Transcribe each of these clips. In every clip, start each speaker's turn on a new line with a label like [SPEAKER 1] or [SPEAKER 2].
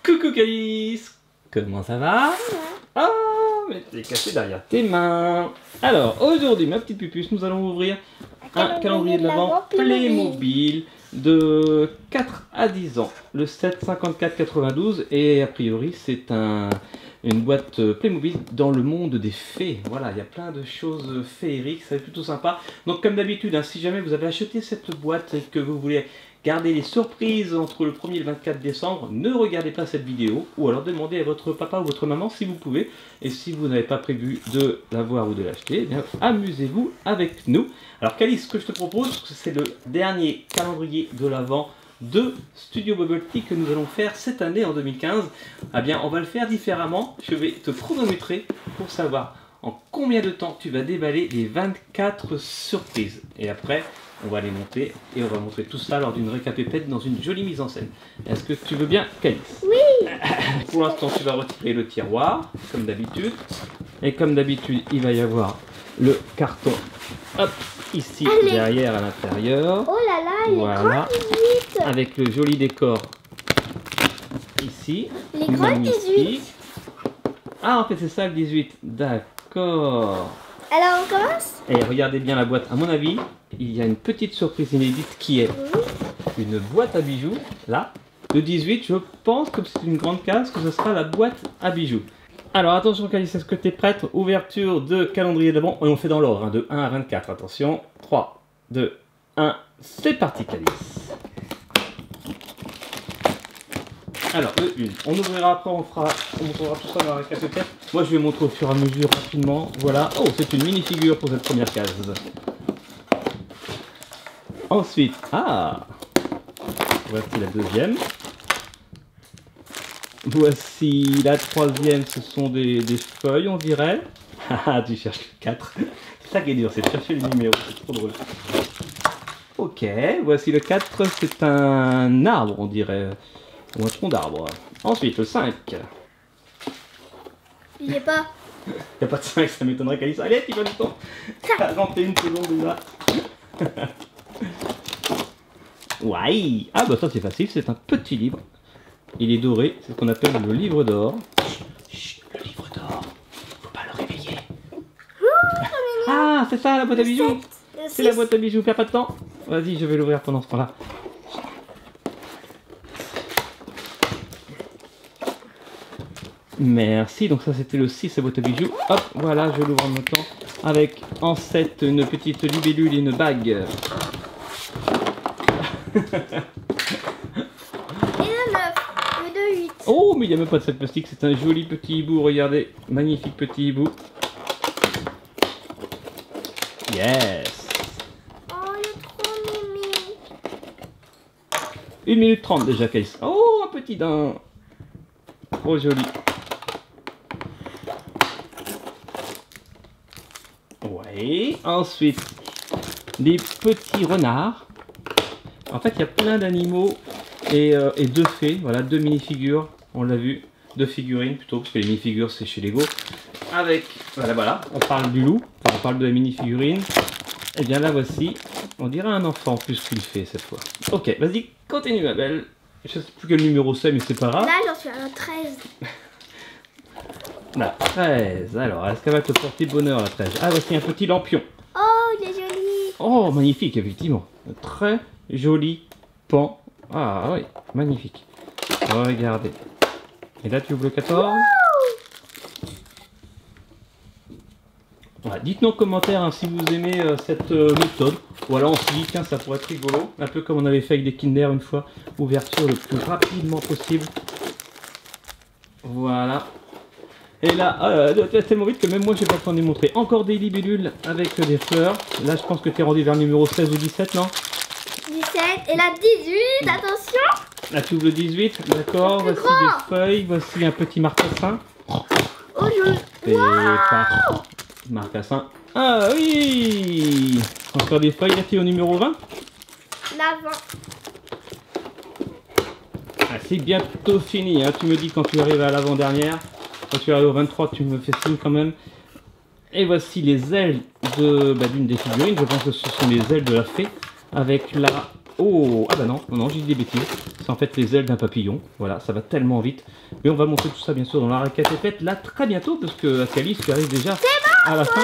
[SPEAKER 1] Coucou Calice, comment ça va? Ah, mais t'es caché derrière tes mains. Alors, aujourd'hui, ma petite pupuce, nous allons ouvrir un calendrier de l'Avent Playmobil de 4 à 10 ans. Le 7 54 92 et a priori, c'est une boîte Playmobil dans le monde des fées. Voilà, il y a plein de choses féeriques, ça va être plutôt sympa. Donc comme d'habitude, hein, si jamais vous avez acheté cette boîte et que vous voulez garder les surprises entre le 1er et le 24 décembre, ne regardez pas cette vidéo, ou alors demandez à votre papa ou votre maman si vous pouvez. Et si vous n'avez pas prévu de l'avoir ou de l'acheter, eh bien amusez-vous avec nous. Alors Calice, ce que je te propose, c'est le dernier calendrier de l'Avent de Studio Bubble Tea que nous allons faire cette année en 2015. Eh bien, on va le faire différemment. Je vais te chronométrer pour savoir en combien de temps tu vas déballer les 24 surprises. Et après, on va les monter et on va montrer tout ça lors d'une récapépète dans une jolie mise en scène. Est-ce que tu veux bien, Calice?
[SPEAKER 2] Oui.
[SPEAKER 1] Pour l'instant, tu vas retirer le tiroir, comme d'habitude. Et comme d'habitude, il va y avoir le carton, hop, ici,
[SPEAKER 2] allez,
[SPEAKER 1] derrière, à l'intérieur.
[SPEAKER 2] Oh là là, il
[SPEAKER 1] voilà.
[SPEAKER 2] est grand 18.
[SPEAKER 1] Avec le joli décor ici.
[SPEAKER 2] Il est grand 18.
[SPEAKER 1] Ah, en fait, c'est ça le 18. D'accord.
[SPEAKER 2] Alors, on commence?
[SPEAKER 1] Et regardez bien la boîte. À mon avis, il y a une petite surprise inédite qui est une boîte à bijoux. Là, le 18, je pense, comme c'est une grande case, que ce sera la boîte à bijoux. Alors, attention, Calice, est-ce que tu es prête? Ouverture de calendrier de l'Avent. Et on fait dans l'ordre, hein, de 1 à 24. Attention. 3, 2, 1. C'est parti, Calice. Alors, une. On ouvrira après, on montrera tout ça dans la récapitulaire. Moi, je vais montrer au fur et à mesure rapidement. Voilà. Oh, c'est une mini-figure pour cette première case. Ensuite, voici la deuxième. Voici la troisième, ce sont des feuilles, on dirait. Ah, tu cherches le 4. C'est ça qui est dur, c'est de chercher le numéro, c'est trop drôle. Ok, voici le 4, c'est un arbre, on dirait. Ou un tronc d'arbre. Ensuite, le 5.
[SPEAKER 2] Il n'y a pas.
[SPEAKER 1] Il n'y a pas de 5, ça m'étonnerait, Calice. Allez, tu vas du temps. 41 secondes déjà. Ouais. Ah bah ça c'est facile, c'est un petit livre. Il est doré, c'est ce qu'on appelle le livre d'or. Chut, le livre d'or. Faut pas le réveiller. Ah, c'est ça la boîte à bijoux. C'est la boîte à bijoux, perds pas de temps. Vas-y, je vais l'ouvrir pendant ce temps-là. Merci, donc ça c'était le 6, la boîte à bijoux. Hop, voilà, je l'ouvre en même temps. Avec en 7 une petite libellule et une bague.
[SPEAKER 2] Et le 9, le 2, 8.
[SPEAKER 1] Oh, mais il n'y a même pas de sac plastique, c'est un joli petit hibou, regardez. Magnifique petit hibou. Yes.
[SPEAKER 2] Oh, il est trop mimi.
[SPEAKER 1] 1 minute 30 déjà, Calice. Oh, un petit daim. Trop joli. Ouais. Ensuite, des petits renards. En fait, il y a plein d'animaux et deux fées. Voilà, deux mini-figures. On l'a vu. Deux figurines plutôt, parce que les mini-figures, c'est chez Lego. Avec, voilà, on parle du loup. Enfin, on parle de la mini-figurine. Et bien là, voici. On dirait un enfant plus qu'une fée cette fois. Ok, vas-y, continue, ma belle. Je sais plus quel numéro c'est, mais c'est pas grave.
[SPEAKER 2] Là, j'en suis à la 13.
[SPEAKER 1] La 13. Alors, est-ce qu'elle va te porter bonheur, la 13? Ah, voici un petit lampion.
[SPEAKER 2] Oh, il est joli.
[SPEAKER 1] Oh, magnifique, effectivement. Un très joli pan. Ah, oui, magnifique. Regardez. Et là, tu ouvres le 14. Voilà, dites-nous en commentaire hein, si vous aimez cette méthode. Ou alors on se dit, tiens, ça pourrait être rigolo. Un peu comme on avait fait avec des Kinder une fois. Ouverture le plus rapidement possible. Voilà. Et là, tellement vite que même moi, j'ai pas le temps de les montrer. Encore des libellules avec des fleurs. Là, je pense que tu es rendu vers le numéro 16 ou 17, non?
[SPEAKER 2] 17 et la 18, attention.
[SPEAKER 1] Là, tu ouvres le 18, d'accord. Voici des feuilles. Voici un petit marcassin.
[SPEAKER 2] Oh, je...
[SPEAKER 1] Et wow, marcassin. Ah oui. Encore des feuilles. Là, tu es au numéro 20.
[SPEAKER 2] La 20.
[SPEAKER 1] Ah, c'est bientôt fini. Hein. Tu me dis quand tu arrives à l'avant-dernière. Quand tu arrives au 23, tu me fais signe quand même. Et voici les ailes d'une des figurines. Je pense que ce sont les ailes de la fée. Avec la Oh, ah bah non, non, j'ai dit des bêtises. C'est en fait les ailes d'un papillon. Voilà, ça va tellement vite. Mais on va montrer tout ça bien sûr dans la raquette faite là très bientôt parce que Calice tu arrives déjà à la fin.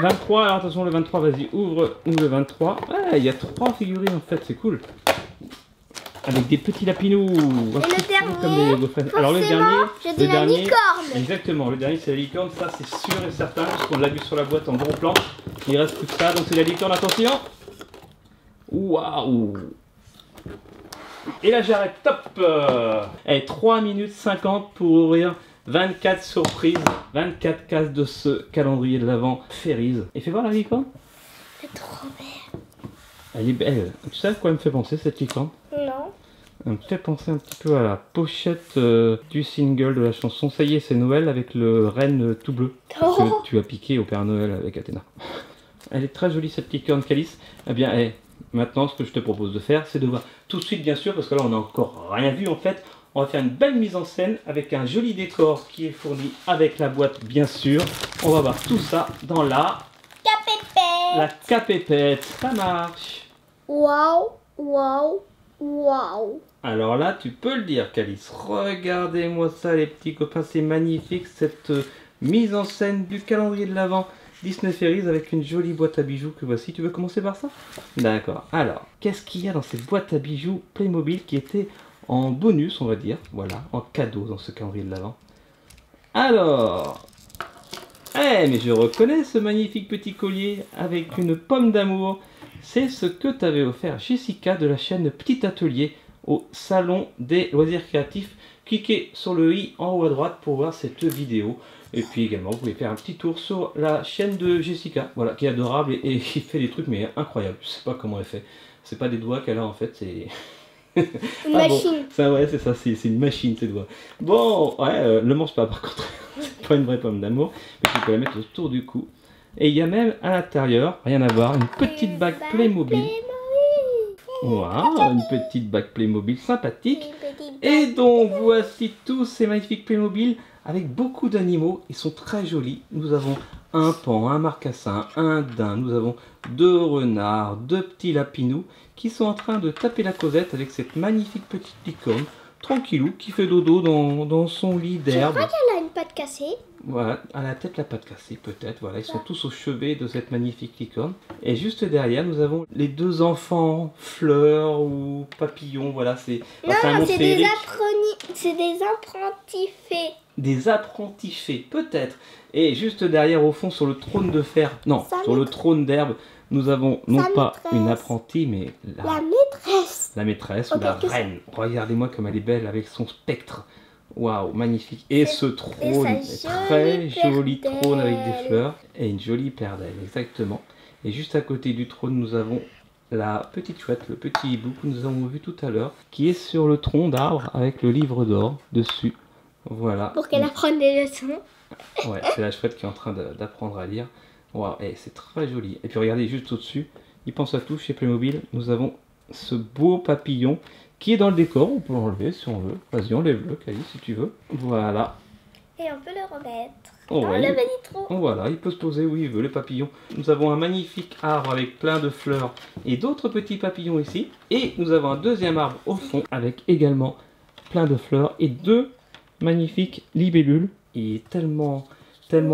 [SPEAKER 1] 23, alors attention le 23, vas-y, ouvre le 23. Ah, il y a 3 figurines en fait, c'est cool. Avec des petits lapinous.
[SPEAKER 2] Et le dernier,
[SPEAKER 1] comme les Lego Friends. Alors le dernier,
[SPEAKER 2] je dis la licorne.
[SPEAKER 1] Exactement, le dernier c'est la licorne, ça c'est sûr et certain, parce qu'on l'a vu sur la boîte en gros plan. Il reste plus que ça, donc c'est la licorne, attention. Waouh. Et là j'arrête, top. Et 3 minutes 50 pour ouvrir 24 surprises, 24 cases de ce calendrier de l'Avent Fairies. Et fais voir la licorne.
[SPEAKER 2] C'est trop belle.
[SPEAKER 1] Elle est belle. Tu sais à quoi elle me fait penser cette licorne?
[SPEAKER 2] Non.
[SPEAKER 1] Elle me fait penser un petit peu à la pochette du single de la chanson Ça y est, c'est Noël avec le renne tout bleu que tu as piqué au Père Noël avec Athéna. Elle est très jolie cette licorne Calice. Eh bien, maintenant ce que je te propose de faire, c'est de voir tout de suite bien sûr, parce que là on n'a encore rien vu en fait. On va faire une belle mise en scène avec un joli décor qui est fourni avec la boîte bien sûr. On va voir tout ça dans la capépette. Ça marche.
[SPEAKER 2] Waouh, waouh, waouh.
[SPEAKER 1] Alors là, tu peux le dire, Calice. Regardez-moi ça, les petits copains. C'est magnifique, cette mise en scène du calendrier de l'Avent Disney Fairies avec une jolie boîte à bijoux que voici. Tu veux commencer par ça? D'accord. Alors, qu'est-ce qu'il y a dans cette boîte à bijoux Playmobil qui était en bonus, on va dire. Voilà, en cadeau dans ce calendrier de l'Avent. Alors... mais je reconnais ce magnifique petit collier avec une pomme d'amour. C'est ce que t'avait offert Jessica de la chaîne Petit Atelier au Salon des Loisirs Créatifs. Cliquez sur le i en haut à droite pour voir cette vidéo. Et puis également, vous pouvez faire un petit tour sur la chaîne de Jessica, voilà, qui est adorable et qui fait des trucs mais incroyables. Je sais pas comment elle fait. C'est pas des doigts qu'elle a en fait, c'est...
[SPEAKER 2] Une machine.
[SPEAKER 1] Bon, ça, ouais, c'est ça, c'est une machine, ces doigts. Bon, ouais, ne mange pas par contre. C'est pas une vraie pomme d'amour. Mais tu peux la mettre autour du cou. Et il y a même à l'intérieur, rien à voir, une petite bague Playmobil. Waouh, une petite bague Playmobil sympathique. Et donc voici tous ces magnifiques Playmobil avec beaucoup d'animaux. Ils sont très jolis. Nous avons un paon, un marcassin, un daim. Nous avons 2 renards, 2 petits lapinous qui sont en train de taper la causette avec cette magnifique petite licorne. Tranquillou, qui fait dodo dans son lit d'herbe.
[SPEAKER 2] Je crois qu'elle a une patte cassée.
[SPEAKER 1] Voilà, à la tête la patte cassée peut-être. Voilà, ils sont tous au chevet de cette magnifique licorne. Et juste derrière, nous avons les 2 enfants, Fleur ou Papillon. Voilà, c'est un monde féerique.
[SPEAKER 2] C'est des apprentis fées.
[SPEAKER 1] Des apprentis fées, peut-être. Et juste derrière, au fond, sur le trône de fer, non, sur le trône d'herbe, nous avons non pas une apprentie, mais
[SPEAKER 2] la maîtresse.
[SPEAKER 1] La maîtresse ou la reine. Regardez-moi comme elle est belle avec son spectre. Waouh, magnifique. Et ce trône, très joli trône avec des fleurs et une jolie paire d'ailes, exactement. Et juste à côté du trône, nous avons la petite chouette, le petit hibou que nous avons vu tout à l'heure, qui est sur le tronc d'arbre avec le livre d'or dessus. Voilà.
[SPEAKER 2] Pour qu'elle apprenne des leçons.
[SPEAKER 1] Ouais, c'est la chouette qui est en train d'apprendre à lire. Waouh, c'est très joli. Et puis regardez juste au-dessus, il pense à tout chez Playmobil. Nous avons ce beau papillon qui est dans le décor. On peut l'enlever si on veut. Vas-y, enlève-le, Calice, si tu veux. Voilà.
[SPEAKER 2] Et on peut le remettre.
[SPEAKER 1] Oh,
[SPEAKER 2] dans le petit trou.
[SPEAKER 1] Voilà, il peut se poser où il veut, le papillon. Nous avons un magnifique arbre avec plein de fleurs et d'autres petits papillons ici. Et nous avons un deuxième arbre au fond avec également plein de fleurs et 2 magnifiques libellules. Il est tellement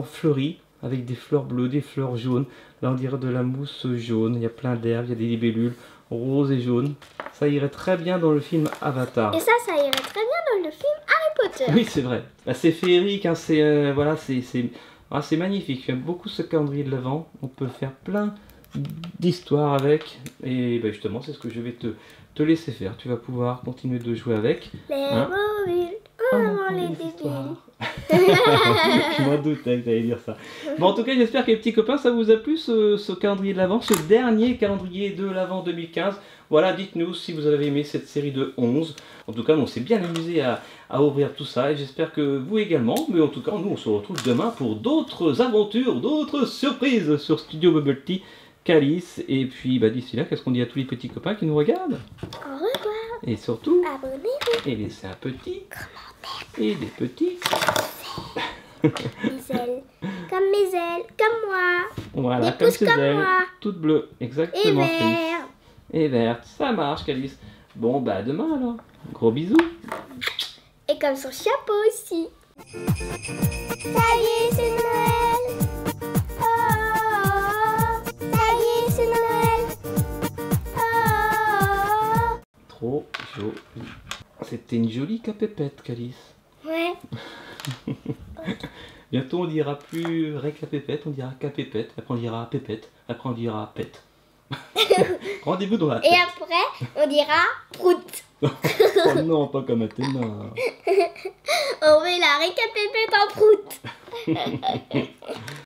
[SPEAKER 1] fleuri, avec des fleurs bleues, des fleurs jaunes. Là on dirait de la mousse jaune, il y a plein d'herbes, il y a des libellules roses et jaunes. Ça irait très bien dans le film Avatar.
[SPEAKER 2] Et ça irait très bien dans le film Harry Potter.
[SPEAKER 1] Oui, c'est vrai. Bah, c'est féerique, hein, voilà, c'est magnifique. J'aime beaucoup ce calendrier de l'Avent. On peut faire plein d'histoires avec. Et bah, justement, c'est ce que je vais te laisser faire. Tu vas pouvoir continuer de jouer avec.
[SPEAKER 2] Les mobiles, les débiles.
[SPEAKER 1] Je m'en doutais que tu allais dire ça. Bon, en tout cas, j'espère que les petits copains, ça vous a plu ce calendrier de l'Avent, ce dernier calendrier de l'Avent 2015. Voilà, dites-nous si vous avez aimé cette série de 11. En tout cas, on s'est bien amusé à ouvrir tout ça et j'espère que vous également. Mais en tout cas, nous, on se retrouve demain pour d'autres aventures, d'autres surprises sur Studio Bubble Tea, Calice. Et puis, bah, d'ici là, qu'est-ce qu'on dit à tous les petits copains qui nous regardent?
[SPEAKER 2] Au revoir.
[SPEAKER 1] Et surtout,
[SPEAKER 2] abonnez-vous.
[SPEAKER 1] Et laissez un petit commentaire. Et des petits...
[SPEAKER 2] Mes ailes, comme moi.
[SPEAKER 1] Voilà,
[SPEAKER 2] des
[SPEAKER 1] comme
[SPEAKER 2] pouces
[SPEAKER 1] ces
[SPEAKER 2] comme
[SPEAKER 1] ailes,
[SPEAKER 2] moi.
[SPEAKER 1] toutes bleues, exactement.
[SPEAKER 2] Et vert.
[SPEAKER 1] et verte. Ça marche, Calice. Bon, bah à demain alors. Gros bisous.
[SPEAKER 2] Et comme son chapeau aussi. Ça y est, c'est Noël. Oh, oh, oh. Ça y est, c'est Noël. Oh, oh, oh.
[SPEAKER 1] Trop joli. C'était une jolie capépette, Calice.
[SPEAKER 2] Ouais.
[SPEAKER 1] Bientôt on dira plus récapépette, on dira capépette, après on dira pépette, après on dira pète. Rendez-vous dans la tête.
[SPEAKER 2] Et après, on dira prout.
[SPEAKER 1] Oh non, pas comme Athéna.
[SPEAKER 2] On met la récapépète en prout.